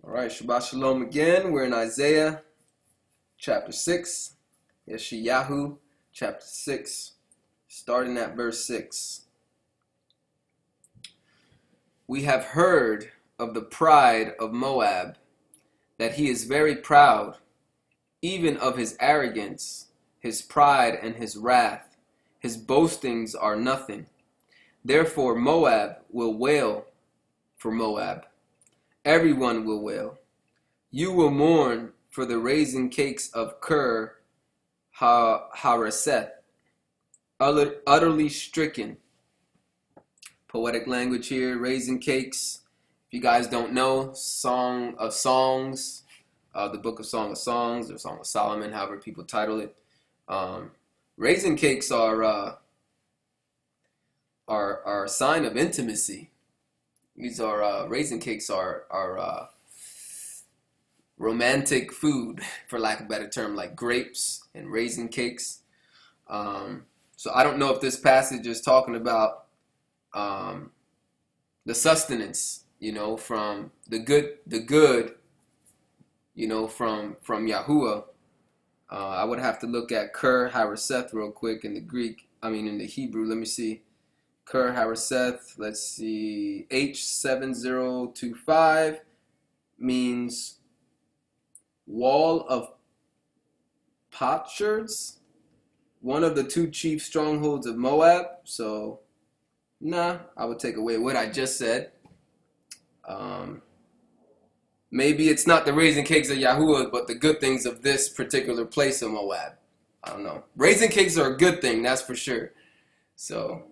All right, Shabbat Shalom again. We're in Isaiah chapter 6, Yeshayahu chapter 6, starting at verse 6. We have heard of the pride of Moab, that he is very proud, even of his arrogance, his pride and his wrath. His boastings are nothing. Therefore Moab will wail for Moab. Everyone will wail. You will mourn for the raisin cakes of Kir Hareseth, utterly stricken. Poetic language here, raisin cakes. If you guys don't know, Song of Songs, the book of Song of Songs, or Song of Solomon, however people title it. Raisin cakes are a sign of intimacy. These are raisin cakes are romantic food, for lack of a better term, like grapes and raisin cakes. So I don't know if this passage is talking about the sustenance, from the good, from Yahuwah. I would have to look at Kir Hareseth real quick in the Hebrew. Let me see. Kir Hareseth, let's see, H7025 means wall of potsherds, one of the two chief strongholds of Moab. So, I would take away what I just said. Maybe it's not the raisin cakes of Yahuwah, but the good things of this particular place of Moab. I don't know. Raisin cakes are a good thing, that's for sure. So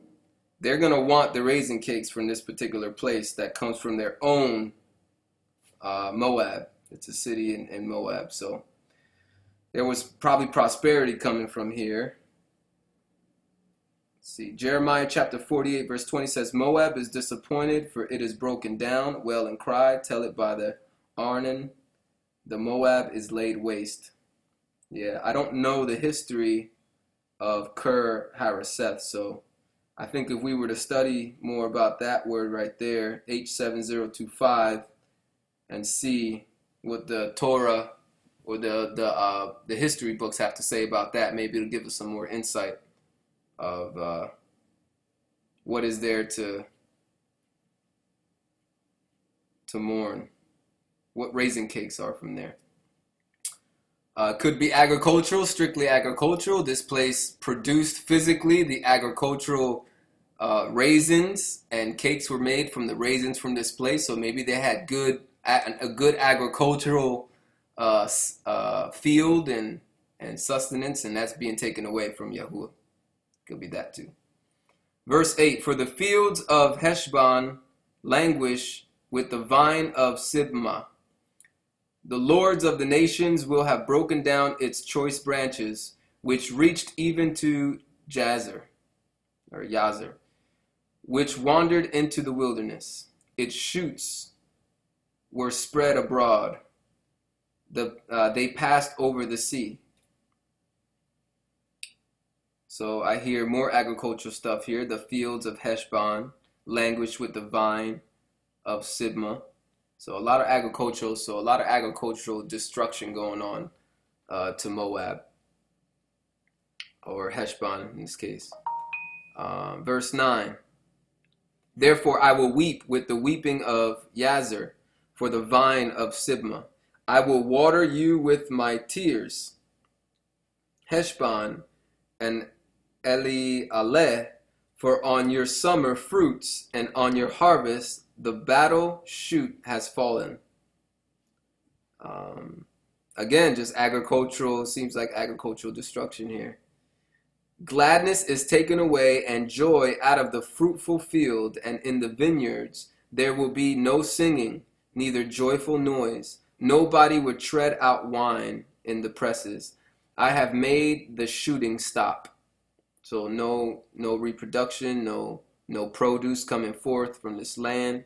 they're going to want the raisin cakes from this particular place that comes from their own Moab. It's a city in Moab. So there was probably prosperity coming from here. Let's see. Jeremiah chapter 48 verse 20 says, Moab is disappointed, for it is broken down. Wail and cry. Tell it by the Arnon. The Moab is laid waste. Yeah, I don't know the history of Kir Hareseth, so I think if we were to study more about that word right there, H7025, and see what the Torah or the history books have to say about that, maybe it'll give us some more insight of what is there to mourn, what raisin cakes are from there. Could be agricultural, strictly agricultural. This place produced physically the agricultural raisins, and cakes were made from the raisins from this place. So maybe they had a good agricultural field and sustenance, and that's being taken away from Yahuwah. Could be that too. Verse 8, for the fields of Heshbon languish with the vine of Sibmah. The lords of the nations will have broken down its choice branches, which reached even to Jazer, which wandered into the wilderness. Its shoots were spread abroad. They passed over the sea. So I hear more agricultural stuff here. The fields of Heshbon languish with the vine of Sibmah. So a lot of agricultural destruction going on to Moab, or Heshbon in this case. Verse 9. Therefore I will weep with the weeping of Yazer for the vine of Sibmah. I will water you with my tears. Heshbon and Elealeh, for on your summer fruits and on your harvest the battle shoot has fallen. Again, just agricultural, seems like agricultural destruction here. Gladness is taken away and joy out of the fruitful field, and in the vineyards there will be no singing, neither joyful noise. Nobody would tread out wine in the presses. I have made the shooting stop. So no reproduction, no produce coming forth from this land.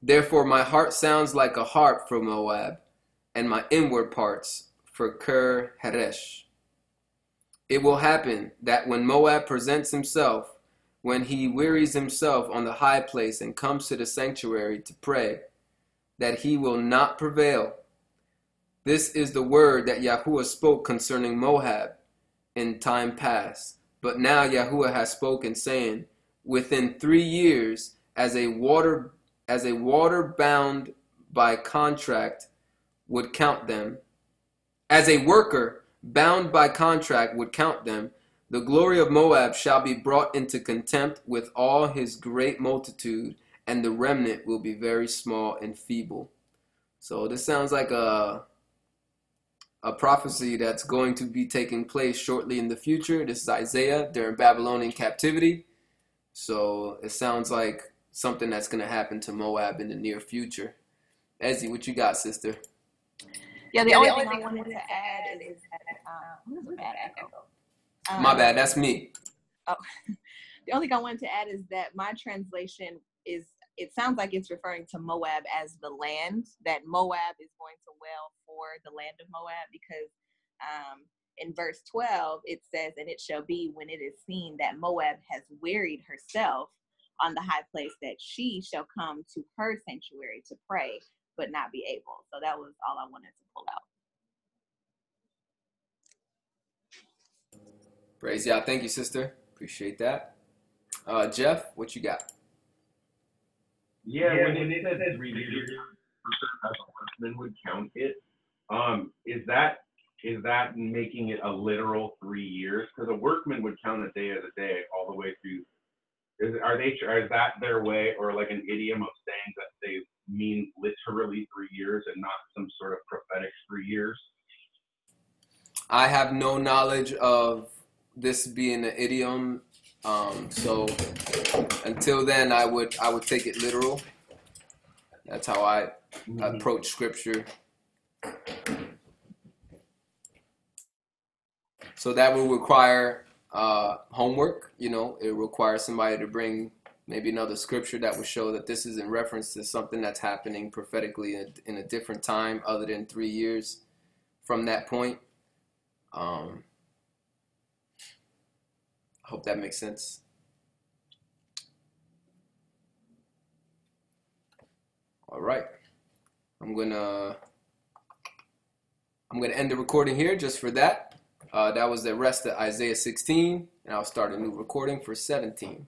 Therefore my heart sounds like a harp for Moab, and my inward parts for Kir Haresh. It will happen that when Moab presents himself, when he wearies himself on the high place and comes to the sanctuary to pray, that he will not prevail. This is the word that Yahuwah spoke concerning Moab in time past. But now Yahuwah has spoken, saying, within 3 years, as a water bound by contract would count them, as a worker bound by contract would count them, the glory of Moab shall be brought into contempt with all his great multitude, and the remnant will be very small and feeble. So this sounds like a prophecy that's going to be taking place shortly in the future. This is Isaiah during Babylonian captivity. So it sounds like something that's going to happen to Moab in the near future. Ezzy, what you got, sister? Yeah, the only thing I wanted to add is what is a bad echo? My bad, that's me. Oh, the only thing I wanted to add is that my translation is, it sounds like it's referring to Moab as the land, that Moab is going to wail for the land of Moab, because in verse 12, it says, and it shall be when it is seen that Moab has wearied herself on the high place, that she shall come to her sanctuary to pray, but not be able. So that was all I wanted to pull out. Praise y'all. Thank you, sister. Appreciate that. Jeff, what you got? Yeah, when it says 3 years, as a workman would count it, is that making it a literal 3 years? Because a workman would count a day as a day all the way through. Is that their way, or like an idiom of saying that they mean literally 3 years and not some sort of prophetic 3 years? I have no knowledge of this being an idiom, so until then I would take it literal. That's how I approach scripture. So that will require homework. You know, it requires somebody to bring maybe another scripture that would show that this is in reference to something that's happening prophetically in a different time other than 3 years from that point. I hope that makes sense. All right, I'm gonna end the recording here just for that. That was the rest of Isaiah 16, and I'll start a new recording for 17.